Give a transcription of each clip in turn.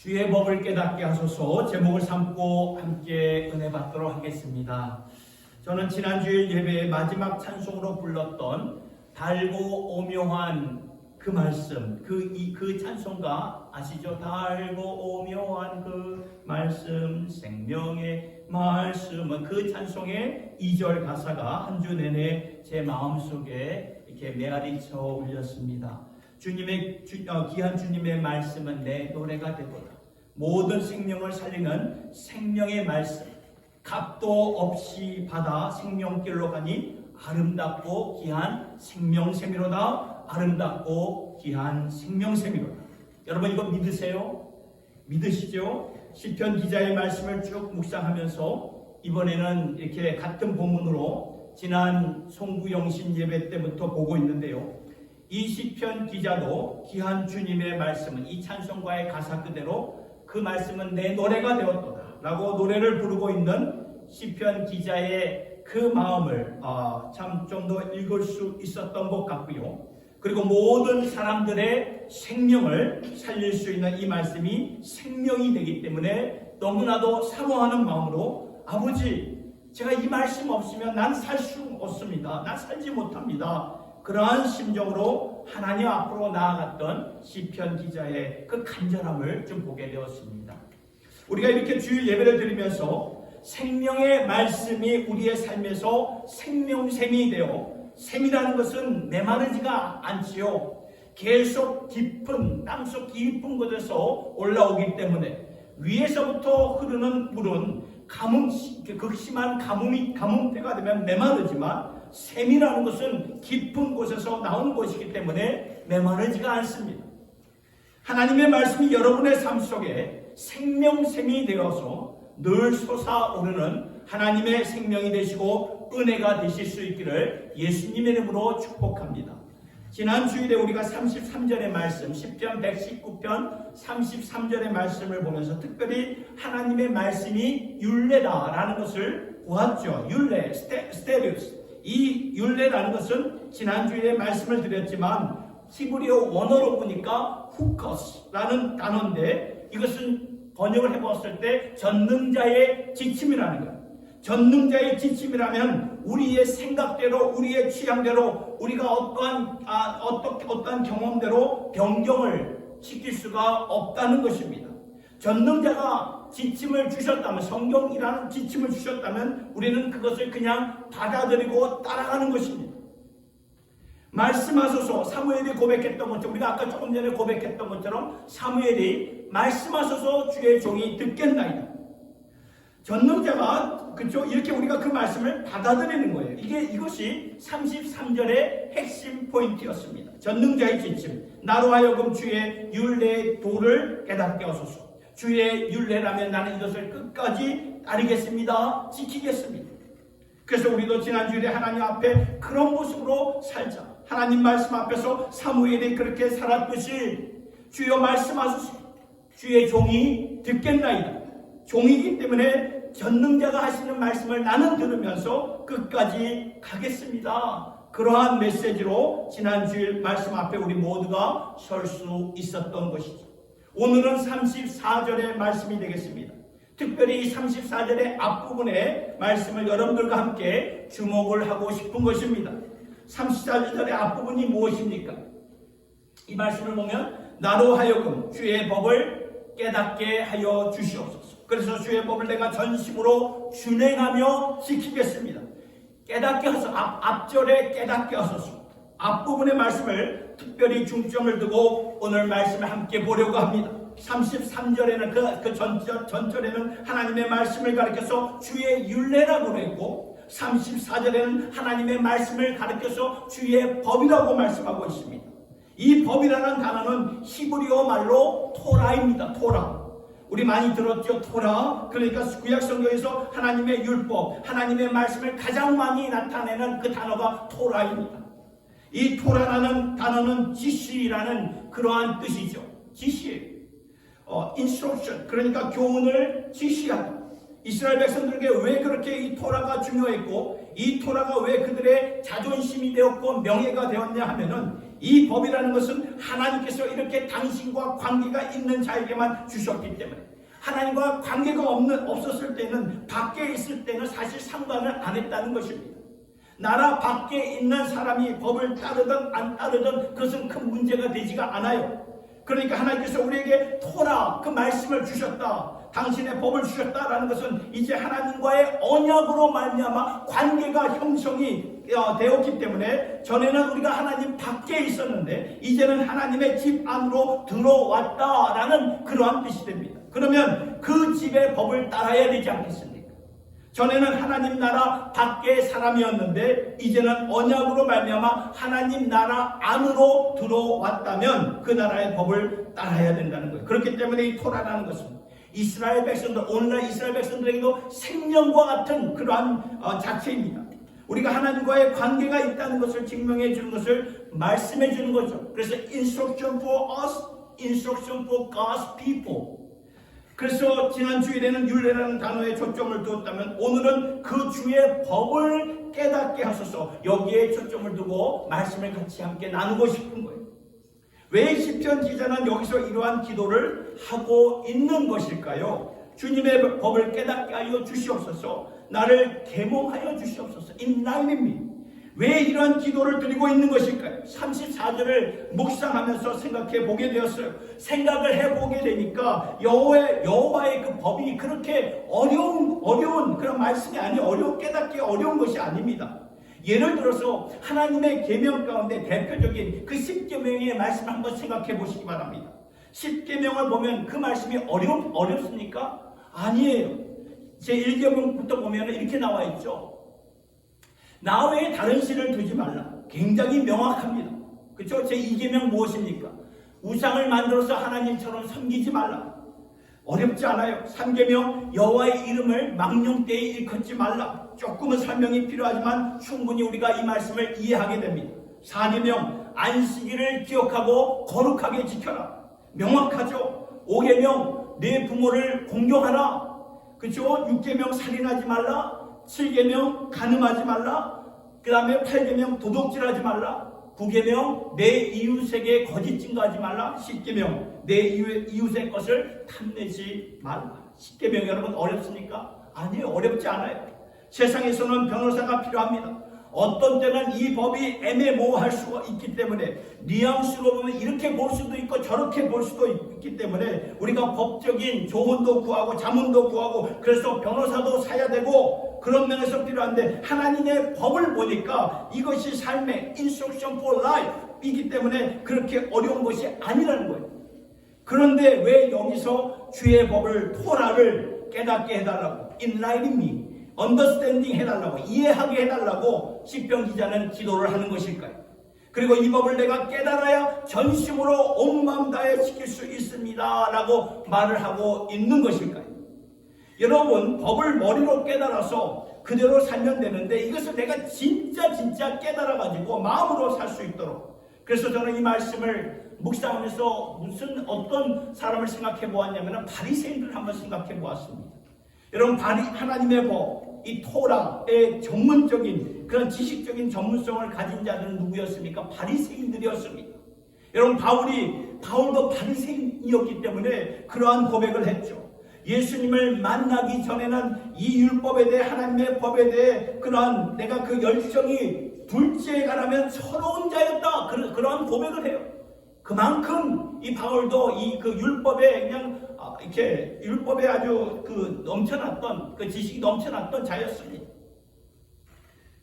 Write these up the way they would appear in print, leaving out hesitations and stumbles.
주의 법을 깨닫게 하소서. 제목을 삼고 함께 은혜 받도록 하겠습니다. 저는 지난주일 예배의 마지막 찬송으로 불렀던 달고 오묘한 그 말씀, 그 찬송가 아시죠? 달고 오묘한 그 말씀, 생명의 말씀은 그 찬송의 2절 가사가 한 주 내내 제 마음속에 이렇게 메아리쳐 울렸습니다. 귀한 주님의 말씀은 내 노래가 되도다. 모든 생명을 살리는 생명의 말씀, 값도 없이 받아 생명길로 가니 아름답고 귀한 생명샘이로다. 아름답고 귀한 생명샘이로다. 여러분 이거 믿으세요? 믿으시죠? 시편 기자의 말씀을 쭉 묵상하면서 이번에는 이렇게 같은 본문으로 지난 송구영신 예배 때부터 보고 있는데요. 이 시편 기자도 귀한 주님의 말씀은 이 찬송가의 가사 그대로 그 말씀은 내 노래가 되었도다 라고 노래를 부르고 있는 시편 기자의 그 마음을 참 좀 더 읽을 수 있었던 것 같고요. 그리고 모든 사람들의 생명을 살릴 수 있는 이 말씀이 생명이 되기 때문에 너무나도 사모하는 마음으로 아버지, 제가 이 말씀 없으면 난 살 수 없습니다. 난 살지 못합니다. 그러한 심정으로 하나님 앞으로 나아갔던 시편 기자의 그 간절함을 좀 보게 되었습니다. 우리가 이렇게 주일 예배를 드리면서 생명의 말씀이 우리의 삶에서 생명샘이 되어, 샘이라는 것은 메마르지가 않지요. 계속 깊은, 땅속 깊은 곳에서 올라오기 때문에 위에서부터 흐르는 물은 극심한 가뭄때가 되면 메마르지만 샘이라는 것은 깊은 곳에서 나오는 것이기 때문에 메마르지가 않습니다. 하나님의 말씀이 여러분의 삶 속에 생명샘이 되어서 늘 솟아오르는 하나님의 생명이 되시고 은혜가 되실 수 있기를 예수님의 이름으로 축복합니다. 지난 주일에 우리가 33절의 말씀, 시편 119편 33절의 말씀을 보면서 특별히 하나님의 말씀이 율례다라는 것을 보았죠. 율례, 스테리우스. 이 율례라는 것은 지난 주일에 말씀을 드렸지만 히브리어 원어로 보니까 후커스라는 단어인데 이것은 번역을 해보았을 때 전능자의 지침이라는 거예요. 전능자의 지침이라면 우리의 생각대로, 우리의 취향대로, 우리가 어떠한 경험대로 변경을 시킬 수가 없다는 것입니다. 전능자가 지침을 주셨다면, 성경이라는 지침을 주셨다면 우리는 그것을 그냥 받아들이고 따라가는 것입니다. 말씀하소서. 사무엘이 고백했던 것처럼, 우리가 아까 조금 전에 고백했던 것처럼 사무엘이 말씀하소서 주의 종이 듣겠나이다. 전능자가 이렇게 우리가 그 말씀을 받아들이는 거예요. 이것이 33절의 핵심 포인트였습니다. 전능자의 지침, 나로 하여금 주의 율례의 도를 깨닫게 하소서. 주의 율례라면 나는 이것을 끝까지 따르겠습니다. 지키겠습니다. 그래서 우리도 지난주에 하나님 앞에 그런 모습으로 살자. 하나님 말씀 앞에서 사무엘이 그렇게 살았듯이 주여 말씀하소서. 주의 종이 듣겠나이다. 종이기 때문에 전능자가 하시는 말씀을 나는 들으면서 끝까지 가겠습니다. 그러한 메시지로 지난주일 말씀 앞에 우리 모두가 설 수 있었던 것이죠. 오늘은 34절의 말씀이 되겠습니다. 특별히 이 34절의 앞부분의 말씀을 여러분들과 함께 주목을 하고 싶은 것입니다. 34절의 앞부분이 무엇입니까? 이 말씀을 보면 나로 하여금 주의 법을 깨닫게 하여 주시옵소서. 그래서 주의 법을 내가 전심으로 준행하며 지키겠습니다. 깨닫게 하소서. 앞절에 깨닫게 하소서. 앞부분의 말씀을 특별히 중점을 두고 오늘 말씀을 함께 보려고 합니다. 33절에는 전절에는 하나님의 말씀을 가리켜서 주의 율례라고 했고 34절에는 하나님의 말씀을 가리켜서 주의 법이라고 말씀하고 있습니다. 이 법이라는 단어는 히브리어 말로 토라입니다. 토라. 우리 많이 들었죠? 토라. 그러니까 구약 성경에서 하나님의 율법, 하나님의 말씀을 가장 많이 나타내는 그 단어가 토라입니다. 이 토라라는 단어는 지시라는 그러한 뜻이죠. 지시, instruction, 그러니까 교훈을 지시하다. 이스라엘 백성들에게 왜 그렇게 이 토라가 중요했고 이 토라가 왜 그들의 자존심이 되었고 명예가 되었냐 하면은 이 법이라는 것은 하나님께서 이렇게 당신과 관계가 있는 자에게만 주셨기 때문에, 하나님과 관계가 없었을 때는, 밖에 있을 때는 사실 상관을 안 했다는 것입니다. 나라 밖에 있는 사람이 법을 따르든 안 따르든 그것은 큰 문제가 되지가 않아요. 그러니까 하나님께서 우리에게 토라, 그 말씀을 주셨다, 당신의 법을 주셨다라는 것은 이제 하나님과의 언약으로 말미암아 관계가 형성이 되었기 때문에, 전에는 우리가 하나님 밖에 있었는데 이제는 하나님의 집 안으로 들어왔다라는 그러한 뜻이 됩니다. 그러면 그 집의 법을 따라야 되지 않겠습니까? 전에는 하나님 나라 밖의 사람이었는데 이제는 언약으로 말미암아 하나님 나라 안으로 들어왔다면 그 나라의 법을 따라야 된다는 거예요. 그렇기 때문에 이 토라라는 것은 이스라엘 백성들, 오늘날 이스라엘 백성들에게도 생명과 같은 그러한 자체입니다. 우리가 하나님과의 관계가 있다는 것을 증명해 주는 것을 말씀해 주는 거죠. 그래서 instruction for us, instruction for God's people. 그래서 지난 주일에는 율례라는 단어에 초점을 두었다면 오늘은 그 주의 법을 깨닫게 하소서, 여기에 초점을 두고 말씀을 같이 함께 나누고 싶은 거예요. 왜 시편 기자는 여기서 이러한 기도를 하고 있는 것일까요? 주님의 법을 깨닫게 하여 주시옵소서, 나를 계몽하여 주시옵소서, enlighten me. 왜 이러한 기도를 드리고 있는 것일까요? 34절을 묵상하면서 생각해 보게 되었어요. 생각을 해보게 되니까 여호와의 그 법이 그렇게 어려운 그런 말씀이 아니에요. 깨닫기 어려운 것이 아닙니다. 예를 들어서 하나님의 계명 가운데 대표적인 그 10계명의 말씀을 한번 생각해 보시기 바랍니다. 10계명을 보면 그 말씀이 어렵습니까? 아니에요. 제 1계명부터 보면 이렇게 나와 있죠. 나 외에 다른 신을 두지 말라. 굉장히 명확합니다. 그렇죠? 제 2계명 무엇입니까? 우상을 만들어서 하나님처럼 섬기지 말라. 어렵지 않아요. 3계명 여호와의 이름을 망령되이 일컫지 말라. 조금은 설명이 필요하지만 충분히 우리가 이 말씀을 이해하게 됩니다. 4계명 안식일을 기억하고 거룩하게 지켜라. 명확하죠. 5계명 내 부모를 공경하라. 그렇죠? 6계명 살인하지 말라. 7계명 간음하지 말라. 그 다음에 8계명 도둑질하지 말라. 9계명 내 이웃에게 거짓 증거하지 말라. 10계명 내 이웃의 것을 탐내지 말라. 10계명 여러분 어렵습니까? 아니에요. 어렵지 않아요. 세상에서는 변호사가 필요합니다. 어떤 때는 이 법이 애매모호할 수가 있기 때문에 뉘앙스로 보면 이렇게 볼 수도 있고 저렇게 볼 수도 있기 때문에 우리가 법적인 조언도 구하고 자문도 구하고 그래서 변호사도 사야 되고 그런 면에서 필요한데, 하나님의 법을 보니까 이것이 삶의 instruction for life 이기 때문에 그렇게 어려운 것이 아니라는 거예요. 그런데 왜 여기서 주의 법을, 토라를 깨닫게 해달라고, enlighten me, understanding 해달라고, 이해하게 해달라고 시편 기자는 기도를 하는 것일까요? 그리고 이 법을 내가 깨달아야 전심으로 온 마음 다해 지킬 수 있습니다 라고 말을 하고 있는 것일까요? 여러분, 법을 머리로 깨달아서 그대로 살면 되는데 이것을 내가 진짜 깨달아가지고 마음으로 살 수 있도록, 그래서 저는 이 말씀을 묵상하면서 어떤 사람을 생각해 보았냐면 바리새인들을 한번 생각해 보았습니다. 여러분, 하나님의 법, 이 토라의 전문적인 그런 지식적인 전문성을 가진 자들은 누구였습니까? 바리새인들이었습니다. 여러분, 바울도 바리새인이었기 때문에 그러한 고백을 했죠. 예수님을 만나기 전에는 이 율법에 대해, 하나님의 법에 대해 그러한 내가 그 열정이 둘째에 가라면 서러운 자였다, 그러한 고백을 해요. 그만큼 이 바울도 이 그 율법에 그냥 이렇게 율법에 아주 넘쳐났던 그 지식이 넘쳐났던 자였습니다.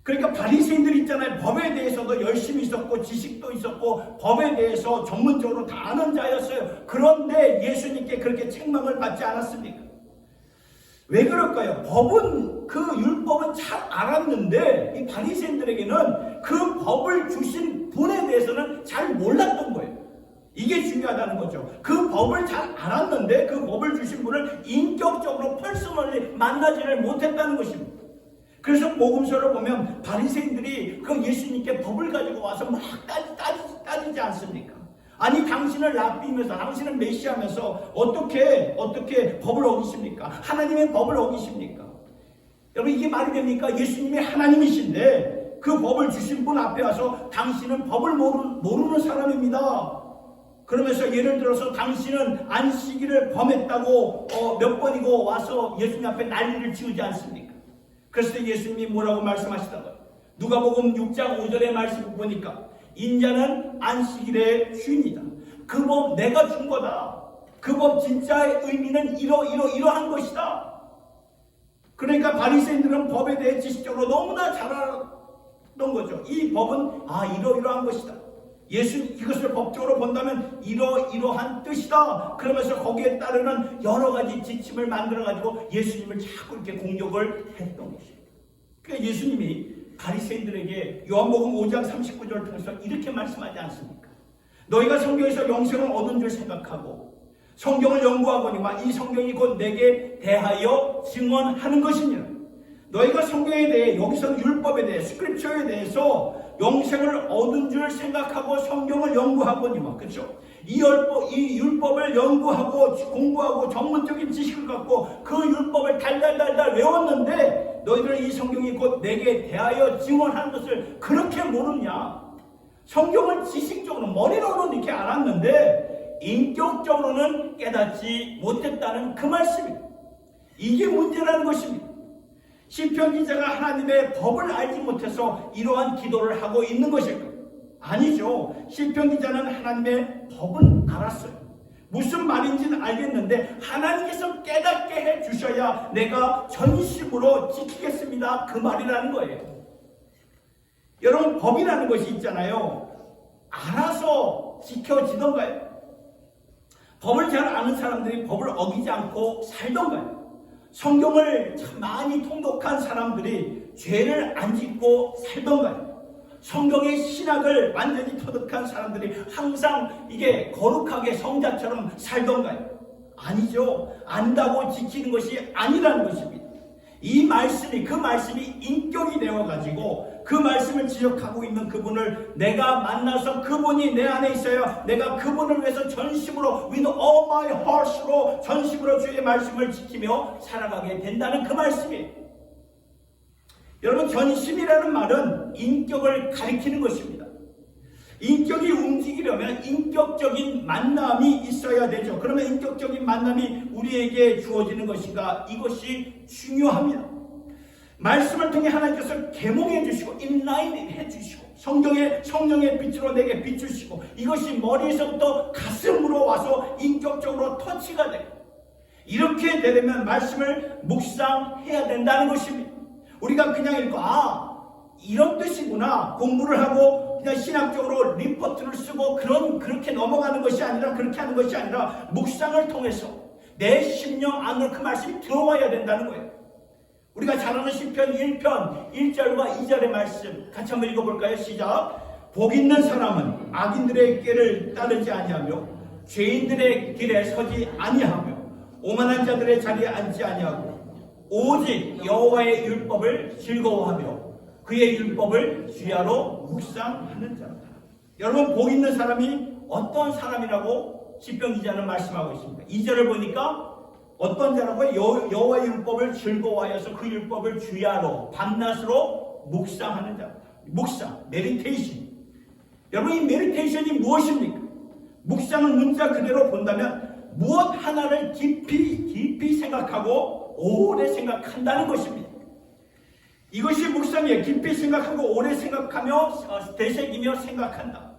그러니까 바리새인들 있잖아요. 법에 대해서도 열심히 있었고 지식도 있었고 법에 대해서 전문적으로 다 아는 자였어요. 그런데 예수님께 그렇게 책망을 받지 않았습니까? 왜 그럴까요? 그 율법은 잘 알았는데 이 바리새인들에게는 그 법을 주신 분에 대해서는 잘 몰랐던 거예요. 이게 중요하다는 거죠. 그 법을 잘 알았는데 그 법을 주신 분을 인격적으로 퍼스널리 만나지를 못했다는 것입니다. 그래서 복음서를 보면 바리새인들이 그 예수님께 법을 가지고 와서 막 따지지 않습니까? 아니, 당신을 랍비면서, 당신은 메시아면서 어떻게 법을 어기십니까? 하나님의 법을 어기십니까? 여러분, 이게 말이 됩니까? 예수님이 하나님이신데 그 법을 주신 분 앞에 와서 당신은 법을 모르는 사람입니다. 그러면서 예를 들어서 당신은 안식일을 범했다고 몇 번이고 와서 예수님 앞에 난리를 지우지 않습니까? 그래서 예수님이 뭐라고 말씀하시다가 누가복음 6장 5절의 말씀을 보니까 인자는 안식일의 주인이다. 그 법 내가 준 거다. 그 법 진짜의 의미는 이러한 것이다. 그러니까 바리새인들은 법에 대해 지식적으로 너무나 잘 알았던 거죠. 이 법은 이러한 것이다. 예수 이것을 법적으로 본다면 이러한 뜻이다. 그러면서 거기에 따르는 여러 가지 지침을 만들어 가지고 예수님을 자꾸 이렇게 공격을 했던 것입니다. 그러니까 예수님이 바리새인들에게 요한복음 5장 39절을 통해서 이렇게 말씀하지 않습니까? 너희가 성경에서 영생을 얻은 줄 생각하고 성경을 연구하거니와 이 성경이 곧 내게 대하여 증언하는 것이니라. 너희가 성경에 대해 여기서는 율법에 대해 스크립처에 대해서 영생을 얻은 줄 생각하고 성경을 연구하거니와 그렇죠? 이 율법을 연구하고 공부하고 전문적인 지식을 갖고 그 율법을 달달달달 외웠는데 너희들은 이 성경이 곧 내게 대하여 증언하는 것을 그렇게 모르냐? 성경을 지식적으로 머리로는 이렇게 알았는데 인격적으로는 깨닫지 못했다는 그 말씀입니다. 이게 문제라는 것입니다. 시편 기자가 하나님의 법을 알지 못해서 이러한 기도를 하고 있는 것일까요? 아니죠. 시편 기자는 하나님의 법은 알았어요. 무슨 말인지는 알겠는데 하나님께서 깨닫게 해주셔야 내가 전심으로 지키겠습니다. 그 말이라는 거예요. 여러분 법이라는 것이 있잖아요. 알아서 지켜지던가요? 법을 잘 아는 사람들이 법을 어기지 않고 살던가요? 성경을 참 많이 통독한 사람들이 죄를 안 짓고 살던가요? 성경의 신학을 완전히 터득한 사람들이 항상 이게 거룩하게 성자처럼 살던가요? 아니죠. 안다고 지키는 것이 아니라는 것입니다. 이 말씀이 그 말씀이 인격이 되어가지고 그 말씀을 지적하고 있는 그분을 내가 만나서 그분이 내 안에 있어야 내가 그분을 위해서 전심으로 with all my heart로 전심으로 주의 말씀을 지키며 살아가게 된다는 그 말씀이에요. 여러분 전심이라는 말은 인격을 가리키는 것입니다. 인격이 움직이려면 인격적인 만남이 있어야 되죠. 그러면 인격적인 만남이 우리에게 주어지는 것인가? 이것이 중요합니다. 말씀을 통해 하나님께서 계몽해 주시고 인라인 해 주시고 성령의 빛으로 내게 비추시고 이것이 머리에서부터 가슴으로 와서 인격적으로 터치가 돼요. 이렇게 되려면 말씀을 묵상해야 된다는 것입니다. 우리가 그냥 읽고 이런 뜻이구나 공부를 하고 그냥 신학적으로 리포트를 쓰고 그렇게 넘어가는 것이 아니라 그렇게 하는 것이 아니라 묵상을 통해서 내 심령 안으로 그 말씀이 들어와야 된다는 거예요. 우리가 잘 아는 시편 1편 1절과 2절의 말씀 같이 한번 읽어볼까요? 시작. 복 있는 사람은 악인들의 길을 따르지 아니하며 죄인들의 길에 서지 아니하며 오만한 자들의 자리에 앉지 아니하고 오직 여호와의 율법을 즐거워하며 그의 율법을 주야로 묵상하는 자다. 여러분 복 있는 사람이 어떤 사람이라고 시편 기자는 말씀하고 있습니다. 2절을 보니까 어떤 자라고요? 여호와의 율법을 즐거워하여서 그 율법을 주야로 밤낮으로 묵상하는 자다. 묵상, 메디테이션. 여러분 이 메디테이션이 무엇입니까? 묵상은 문자 그대로 본다면 무엇 하나를 깊이 생각하고 오래 생각한다는 것입니다. 이것이 묵상이에요. 깊이 생각하고 오래 생각하며 되새기며 생각한다.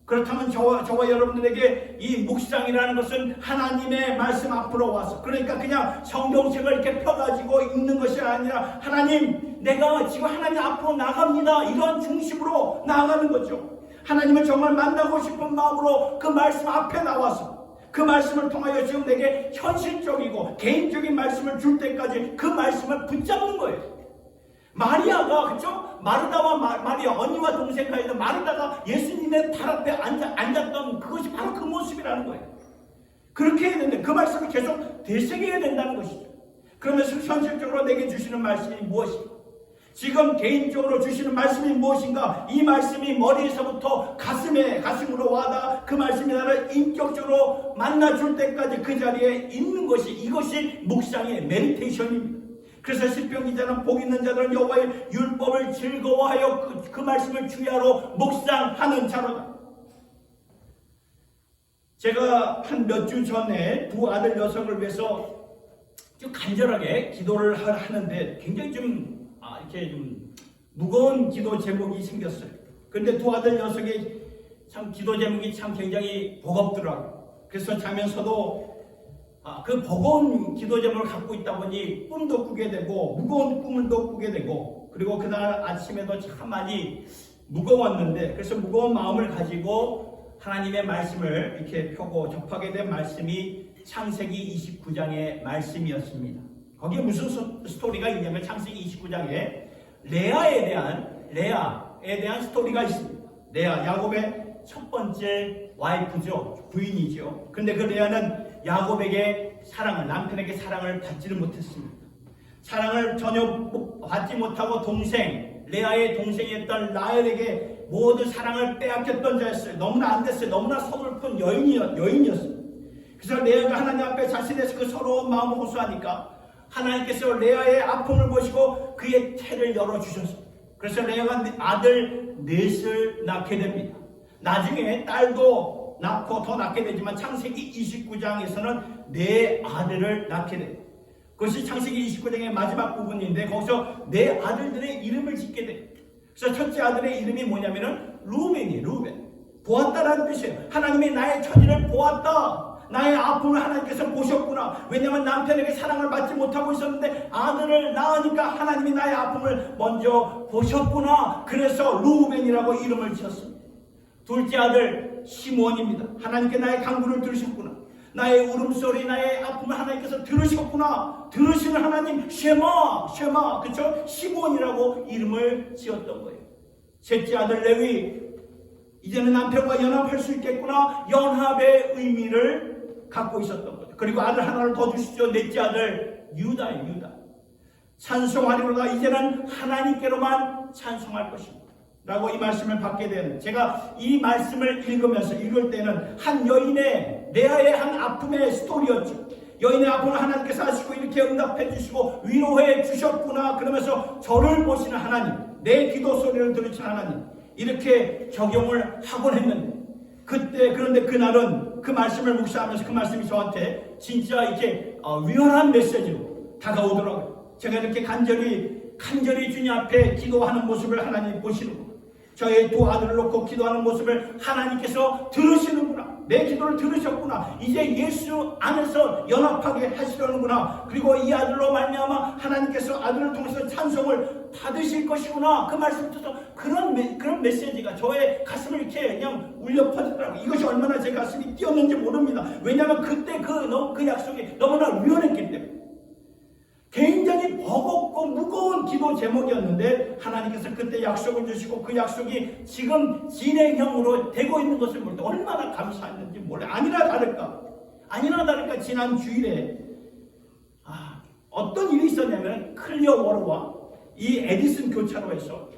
그렇다면 저와 여러분들에게 이 묵상이라는 것은 하나님의 말씀 앞으로 와서 그러니까 그냥 성경책을 이렇게 펴가지고 읽는 것이 아니라 하나님 내가 지금 하나님 앞으로 나갑니다. 이런 중심으로 나아가는 거죠. 하나님을 정말 만나고 싶은 마음으로 그 말씀 앞에 나와서 그 말씀을 통하여 지금 내게 현실적이고 개인적인 말씀을 줄 때까지 그 말씀을 붙잡는 거예요. 마리아가 그렇죠? 마르다와 마리아 언니와 동생 사이에 마르다가 예수님의 발 앞에 앉았던 그것이 바로 그 모습이라는 거예요. 그렇게 해야 되는데 그 말씀을 계속 되새겨야 된다는 것이죠. 그러면서 현실적으로 내게 주시는 말씀이 무엇인가? 지금 개인적으로 주시는 말씀이 무엇인가? 이 말씀이 머리에서부터 가슴으로 와다 그 말씀이 나를 인격적으로 만나줄 때까지 그 자리에 있는 것이 이것이 묵상의 메디테이션입니다. 그래서 시편 기자는 복 있는 자들은 여호와의 율법을 즐거워하여 그 말씀을 주야로 묵상하는 자로다. 제가 한 몇 주 전에 두 아들 녀석을 위해서 좀 간절하게 기도를 하는데 굉장히 이렇게 좀 무거운 기도 제목이 생겼어요. 그런데 두 아들 녀석의 참 기도 제목이 참 굉장히 버겁더라고요. 그래서 자면서도 그 버거운 기도 제목을 갖고 있다 보니 꿈도 꾸게 되고 무거운 꿈도 꾸게 되고, 그리고 그날 아침에도 참 많이 무거웠는데, 그래서 무거운 마음을 가지고 하나님의 말씀을 이렇게 펴고 접하게 된 말씀이 창세기 29장의 말씀이었습니다. 거기에 무슨 스토리가 있냐면 창세기 29장에 레아에 대한 스토리가 있습니다. 레아, 야곱의 첫 번째 와이프죠. 부인이죠. 그런데 그 레아는 야곱에게 남편에게 사랑을 받지를 못했습니다. 사랑을 전혀 받지 못하고 레아의 동생이었던 라헬에게 모든 사랑을 빼앗겼던 자였어요. 너무나 안 됐어요. 너무나 서글픈 여인이었어요. 그래서 레아가 하나님 앞에 자신의 그 서러운 마음을 호소하니까 하나님께서 레아의 아픔을 보시고 그의 태를 열어주셨습니다. 그래서 레아가 아들 넷을 낳게 됩니다. 나중에 딸도 낳고 더 낳게 되지만 창세기 29장에서는 네 아들을 낳게 됩니다. 그것이 창세기 29장의 마지막 부분인데 거기서 네 아들들의 이름을 짓게 됩니다. 그래서 첫째 아들의 이름이 뭐냐면은 루벤. 보았다라는 뜻이에요. 하나님이 나의 처지를 보았다. 나의 아픔을 하나님께서 보셨구나. 왜냐하면 남편에게 사랑을 받지 못하고 있었는데 아들을 낳으니까 하나님이 나의 아픔을 먼저 보셨구나. 그래서 루벤이라고 이름을 지었습니다. 둘째 아들 시므온입니다. 하나님께 나의 간구를 들으셨구나. 나의 울음소리, 나의 아픔을 하나님께서 들으셨구나. 들으시는 하나님, 쉐마, 그쵸? 시므온이라고 이름을 지었던 거예요. 셋째 아들 레위, 이제는 남편과 연합할 수 있겠구나. 연합의 의미를 갖고 있었던 거죠. 그리고 아들 하나를 더 주시죠. 넷째 아들 유다. 찬송하리로다. 이제는 하나님께로만 찬송할 것입니다. 라고 이 말씀을 받게 되는, 제가 이 말씀을 읽을 때는 한 여인의 레아의 한 아픔의 스토리였죠. 여인의 아픔을 하나님께서 아시고 이렇게 응답해 주시고 위로해 주셨구나. 그러면서 저를 보시는 하나님, 내 기도 소리를 들으시는 하나님, 이렇게 적용을 하곤 했는데, 그런데 그날은 그 말씀을 묵상하면서 그 말씀이 저한테 진짜 이렇게 위험한 메시지로 다가오더라고요. 제가 이렇게 간절히 주님 앞에 기도하는 모습을 하나님 보시는구나. 저의 두 아들을 놓고 기도하는 모습을 하나님께서 들으시는구나. 내 기도를 들으셨구나. 이제 예수 안에서 연합하게 하시려는구나. 그리고 이 아들로 말미암아 하나님께서 아들을 통해서 찬송을 받으실 것이구나. 그 말씀을 듣고 그런 메시지가 저의 가슴을 이렇게 그냥 울려 퍼지더라고요. 이것이 얼마나 제 가슴이 뛰었는지 모릅니다. 왜냐하면 그때 그 약속이 너무나 위험했기 때문에. 굉장히 버겁고 무거운 기도 제목이었는데 하나님께서 그때 약속을 주시고 그 약속이 지금 진행형으로 되고 있는 것을 볼 때 얼마나 감사했는지 몰라요. 아니나 다를까 지난 주일에 어떤 일이 있었냐면 클리어워터와 이 에디슨 교차로에서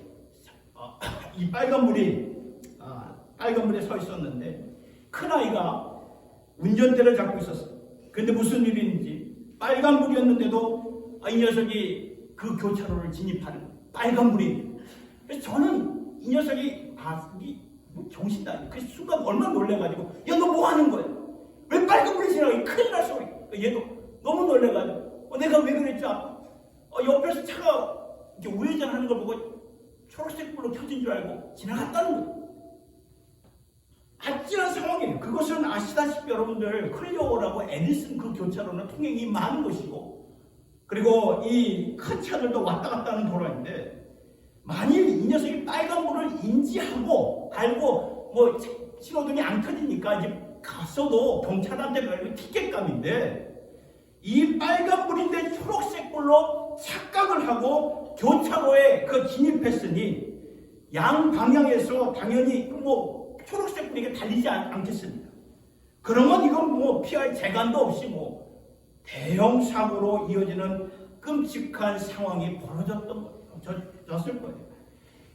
이 빨간 불에 서 있었는데 큰아이가 운전대를 잡고 있었어요. 근데 무슨 일인지 빨간 불이었는데도 이 녀석이 그 교차로를 진입하는 거예요. 빨간불이. 그래서 저는 이 녀석이 정신다. 그 순간 얼마나 놀래가지고 야, 너 뭐 하는 거야? 왜 빨간불이 지나가? 큰일 날 소리. 얘도 너무 놀래가지고 내가 왜 그랬지? 옆에서 차가 이렇게 우회전하는 걸 보고 초록색 불로 켜진 줄 알고 지나갔다는 거예요. 아찔한 상황이에요. 그것은 아시다시피 여러분들 클리어라고 에디슨 그 교차로는 통행이 많은 것이고, 그리고 이 큰 차들도 왔다 갔다 하는 도로인데, 만일 이 녀석이 빨간불을 인지하고 알고 신호등이 안 켜지니까 이제 갔어도 경찰한테 걸리면 티켓감인데, 이 빨간불인데 초록색 불로 착각을 하고 교차로에 진입했으니 양 방향에서 당연히 초록색 불이 달리지 않겠습니까? 그러면 이건 피할 재간도 없이 대형 사고로 이어지는 끔찍한 상황이 벌어졌을 거예요.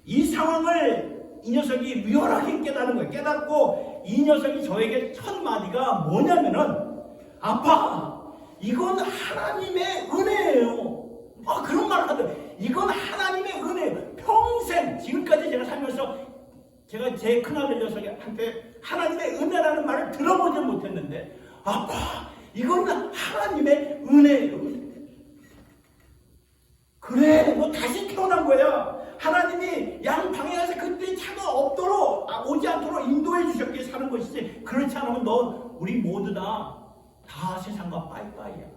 이 상황을 이 녀석이 리얼하게 깨달은 거예요. 깨닫고 이 녀석이 저에게 첫 마디가 뭐냐면은, 아빠, 이건 하나님의 은혜예요. 그런 말을 하더라고요. 이건 하나님의 은혜예요. 평생 지금까지 제가 살면서 제가 제 큰아들 녀석한테 하나님의 은혜라는 말을 들어보지 못했는데 아빠 이건 하나님의 은혜예요. 그래 너 다시 태어난 거야. 하나님이 양방향에서 그때 차가 없도록 오지 않도록 인도해 주셨기에 사는 것이지 그렇지 않으면 너 우리 모두 다 세상과 빠이빠이야.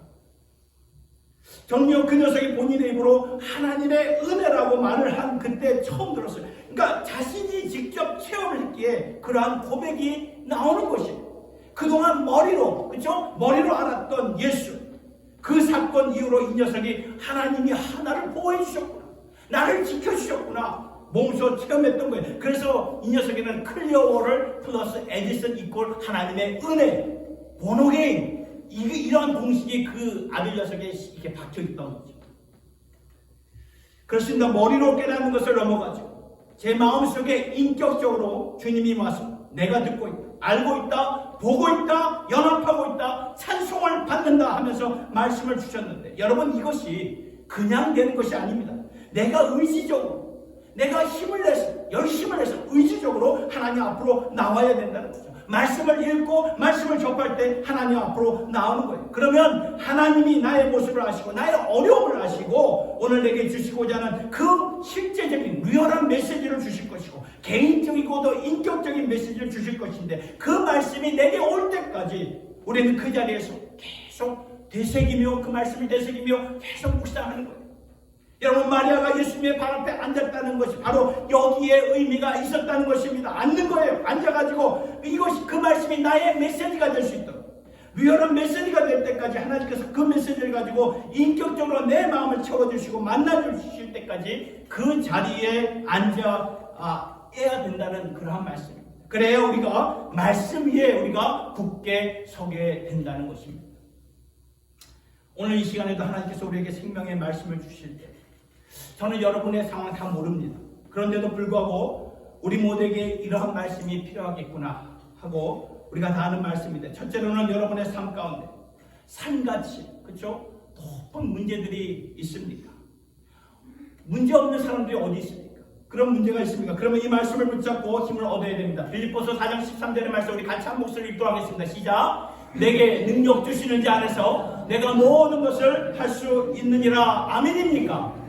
정녕 그 녀석이 본인의 입으로 하나님의 은혜라고 말을 한 그때 처음 들었어요. 그러니까 자신이 직접 체험을 했기에 그러한 고백이 나오는 것이에요. 그동안 머리로 알았던 예수, 그 사건 이후로 이 녀석이 하나님이 나를 보호해 주셨구나, 나를 지켜주셨구나 몸소 체험했던 거예요. 그래서 이 녀석에는 클리어워를 플러스 에디슨 이꼴 하나님의 은혜, 본어게인 이러한 공식이 그 아들 녀석에 이렇게 박혀있던 거죠. 그렇습니다. 머리로 깨닫는 것을 넘어가죠. 제 마음속에 인격적으로 주님이 와서 내가 듣고 있다, 알고 있다, 보고 있다, 연합하고 있다, 찬송을 받는다 하면서 말씀을 주셨는데 여러분 이것이 그냥 되는 것이 아닙니다. 내가 의지적으로 내가 힘을 내서 열심을 내서 의지적으로 하나님 앞으로 나와야 된다는 거죠. 말씀을 읽고 말씀을 접할 때 하나님 앞으로 나오는 거예요. 그러면 하나님이 나의 모습을 아시고 나의 어려움을 아시고 오늘 내게 주시고자 하는 그 실제적인 리얼한 메시지를 주실 것이고 개인적이고도 인격적인 메시지를 주실 것인데 그 말씀이 내게 올 때까지 우리는 그 자리에서 계속 되새기며 그 말씀을 되새기며 계속 묵상하는 거예요. 여러분 마리아가 예수님의 발 앞에 앉았다는 것이 바로 여기에 의미가 있었다는 것입니다. 앉는 거예요. 앉아가지고 이것이 그 말씀이 나의 메시지가 될 수 있도록 리얼한 메시지가 될 때까지 하나님께서 그 메시지를 가지고 인격적으로 내 마음을 채워주시고 만나주실 때까지 그 자리에 앉아야 된다는 그러한 말씀입니다. 그래야 우리가 말씀 위에 우리가 굳게 서게 된다는 것입니다. 오늘 이 시간에도 하나님께서 우리에게 생명의 말씀을 주실 때 저는 여러분의 상황 다 모릅니다. 그런데도 불구하고 우리 모두에게 이러한 말씀이 필요하겠구나 하고 우리가 다 아는 말씀인데 첫째로는 여러분의 삶 가운데 산같이 그렇죠? 높은 문제들이 있습니까? 문제 없는 사람들이 어디 있습니까? 그런 문제가 있습니까? 그러면 이 말씀을 붙잡고 힘을 얻어야 됩니다. 빌립보서 4장 13절의 말씀 우리 같이 한 목소리를 읽도록 하겠습니다. 시작! 내게 능력 주시는 자 안에서 내가 모든 것을 할 수 있느니라. 아멘입니까?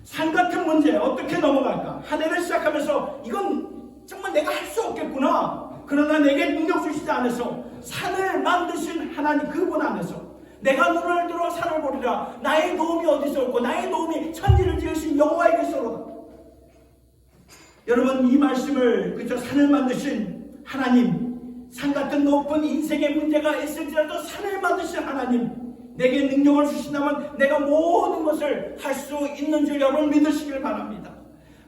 산 같은 문제 어떻게 넘어갈까? 한 해를 시작하면서 이건 정말 내가 할 수 없겠구나. 그러나 내게 능력 주시지 않아서 산을 만드신 하나님 그분 안에서 내가 눈을 들어 산을 보리라. 나의 도움이 어디서 올고 나의 도움이 천지를 지으신 여호와에게서로다. 여러분 이 말씀을 그저 산을 만드신 하나님, 산 같은 높은 인생의 문제가 있을지라도 산을 만드신 하나님 내게 능력을 주신다면 내가 모든 것을 할 수 있는 줄 여러분 믿으시길 바랍니다.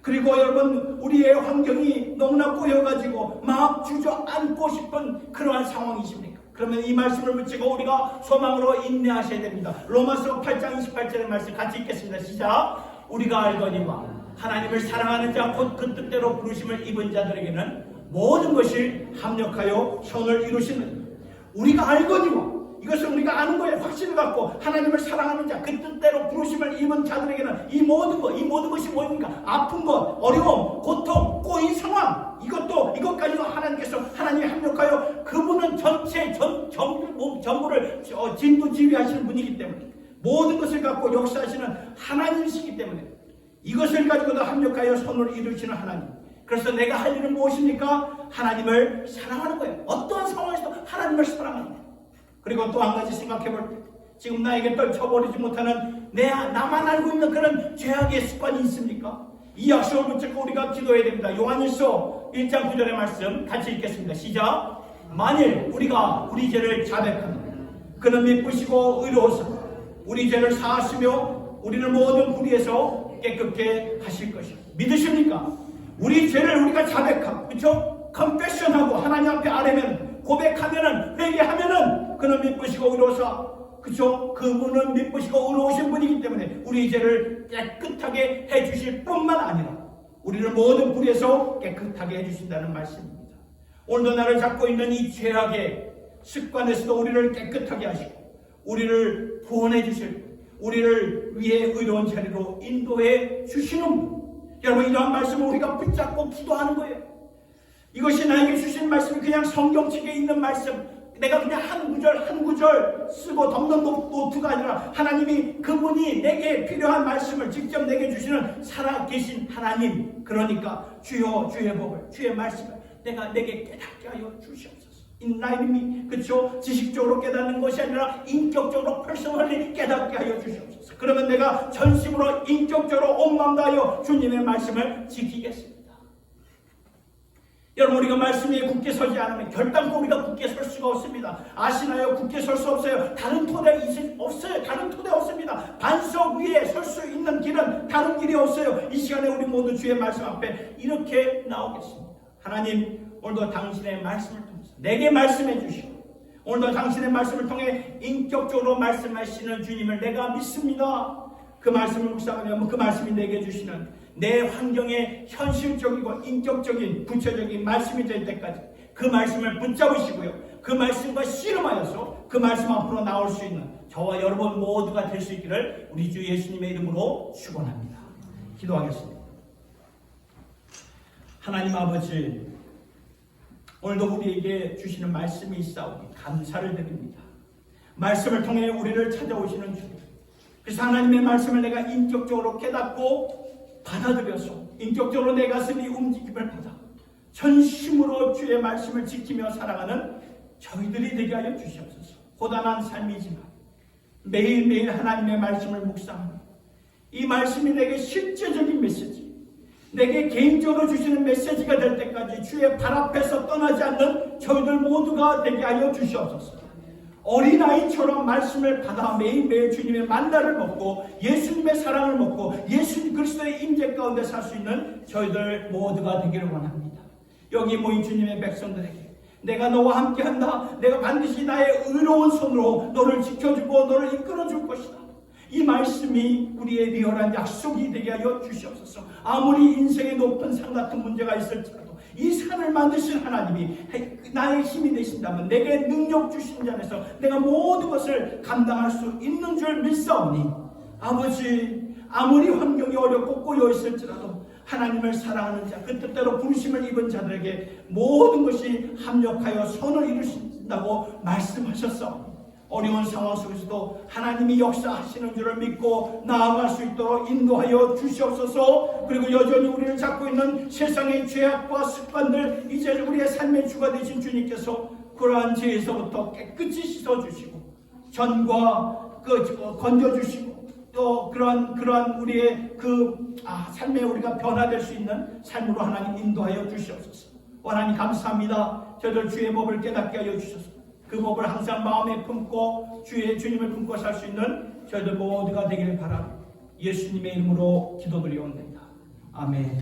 그리고 여러분 우리의 환경이 너무나 꼬여가지고 막 주저앉고 싶은 그러한 상황이십니까? 그러면 이 말씀을 붙이고 우리가 소망으로 인내하셔야 됩니다. 로마서 8장 28절의 말씀 같이 읽겠습니다. 시작! 우리가 알거니와 하나님을 사랑하는 자 곧 그 뜻대로 부르심을 입은 자들에게는 모든 것이 합력하여 선을 이루시는 우리가 알거니와 이것을 우리가 아는 거에 확신을 갖고 하나님을 사랑하는 자, 그 뜻대로 부르심을 입은 자들에게는 이 모든 것이 뭡니까? 아픈 것, 어려움, 고통, 꼬인 상황, 이것까지도 하나님께서 하나님이 합력하여 그분은 전부를 진두지휘하시는 분이기 때문에 모든 것을 갖고 역사하시는 하나님이시기 때문에 이것을 가지고도 합력하여 선을 이루시는 하나님. 그래서 내가 할 일은 무엇입니까? 하나님을 사랑하는 거예요. 어떠한 상황에서도 하나님을 사랑하는 거예요. 그리고 또 한 가지 생각해 볼 때 지금 나에게 떨쳐버리지 못하는 나만 알고 있는 그런 죄악의 습관이 있습니까? 이 약속을 붙잡고 우리가 기도해야 됩니다. 요한일서 1장 9절의 말씀 같이 읽겠습니다. 시작! 만일 우리가 우리 죄를 자백하면 그는 미쁘시고 의로우사 우리 죄를 사하시며 우리를 모든 불의에서 깨끗게 하실 것이다. 믿으십니까? 우리 죄를 우리가 자백하고 그렇죠? 컨페션하고 하나님 앞에 아뢰면 고백하면은 회개하면은 그는 미쁘시고 의로우사 그렇죠? 그분은 미쁘시고 의로우신 분이기 때문에 우리 죄를 깨끗하게 해주실 뿐만 아니라 우리를 모든 불의에서 깨끗하게 해주신다는 말씀입니다. 오늘도 나를 잡고 있는 이 죄악의 습관에서도 우리를 깨끗하게 하시고 우리를 구원해 주실 우리를 위해 의로운 자리로 인도해 주시는 분. 여러분, 이러한 말씀을 우리가 붙잡고 기도하는 거예요. 이것이 나에게 주신 말씀이 그냥 성경책에 있는 말씀, 내가 그냥 한 구절 한 구절 쓰고 덮는 노트가 아니라 하나님이, 그분이 내게 필요한 말씀을 직접 내게 주시는 살아계신 하나님, 그러니까 주여 주의 법을, 주의 말씀을 내게 깨닫게 하여 주시옵소서. 인라인이, 그렇죠? 지식적으로 깨닫는 것이 아니라 인격적으로 퍼스널리 깨닫게 하여 주시옵소서. 그러면 내가 전심으로 인격적으로 온 마음 다하여 주님의 말씀을 지키겠습니다. 여러분, 우리가 말씀 위에 굳게 서지 않으면 결단코 우리가 굳게 설 수가 없습니다. 아시나요? 굳게 설 수 없어요. 다른 토대 없어요. 다른 토대 없습니다. 반석 위에 설 수 있는 길은 다른 길이 없어요. 이 시간에 우리 모두 주의 말씀 앞에 이렇게 나오겠습니다. 하나님, 오늘도 당신의 말씀을 통해서 내게 말씀해 주시고, 오늘도 당신의 말씀을 통해 인격적으로 말씀하시는 주님을 내가 믿습니다. 그 말씀을 묵상하면 그 말씀이 내게 주시는 내 환경에 현실적이고 인격적인 구체적인 말씀이 될 때까지 그 말씀을 붙잡으시고요, 그 말씀과 씨름하여서 그 말씀 앞으로 나올 수 있는 저와 여러분 모두가 될 수 있기를 우리 주 예수님의 이름으로 축원합니다. 기도하겠습니다. 하나님 아버지, 오늘도 우리에게 주시는 말씀이 있사오니 감사를 드립니다. 말씀을 통해 우리를 찾아오시는 주, 그래서 하나님의 말씀을 내가 인격적으로 깨닫고 받아들여서 인격적으로 내 가슴이 움직임을 받아 전심으로 주의 말씀을 지키며 살아가는 저희들이 되게 하여 주시옵소서. 고단한 삶이지만 매일매일 하나님의 말씀을 묵상하며 이 말씀이 내게 실제적인 메시지, 내게 개인적으로 주시는 메시지가 될 때까지 주의 발 앞에서 떠나지 않는 저희들 모두가 되게 하여 주시옵소서. 어린아이처럼 말씀을 받아 매일매일 주님의 만나를 먹고 예수님의 사랑을 먹고 예수님 그리스도의 임재 가운데 살 수 있는 저희들 모두가 되기를 원합니다. 여기 모인 주님의 백성들에게 내가 너와 함께한다, 내가 반드시 나의 의로운 손으로 너를 지켜주고 너를 이끌어줄 것이다, 이 말씀이 우리의 리얼한 약속이 되게 하여 주시옵소서. 아무리 인생의 높은 산 같은 문제가 있을지라도 이 산을 만드신 하나님이 나의 힘이 되신다면 내게 능력 주신 자에서 내가 모든 것을 감당할 수 있는 줄 믿사오니, 아버지, 아무리 환경이 어렵고 꼬여 있을지라도 하나님을 사랑하는 자, 그 뜻대로 부르심을 입은 자들에게 모든 것이 합력하여 선을 이루신다고 말씀하셨사오니, 어려운 상황 속에서도 하나님이 역사하시는 줄을 믿고 나아갈 수 있도록 인도하여 주시옵소서. 그리고 여전히 우리를 잡고 있는 세상의 죄악과 습관들, 이제 우리의 삶의 주가 되신 주님께서 그러한 죄에서부터 깨끗이 씻어주시고 전과 건져주시고 또 그러한 우리의 삶에 우리가 변화될 수 있는 삶으로 하나님 인도하여 주시옵소서. 하나님 감사합니다. 저희들 주의 법을 깨닫게 하여 주셔서 그 법을 항상 마음에 품고 주님을 품고 살 수 있는 저희들 모두가 되기를 바랍니다. 예수님의 이름으로 기도드리옵나이다. 아멘.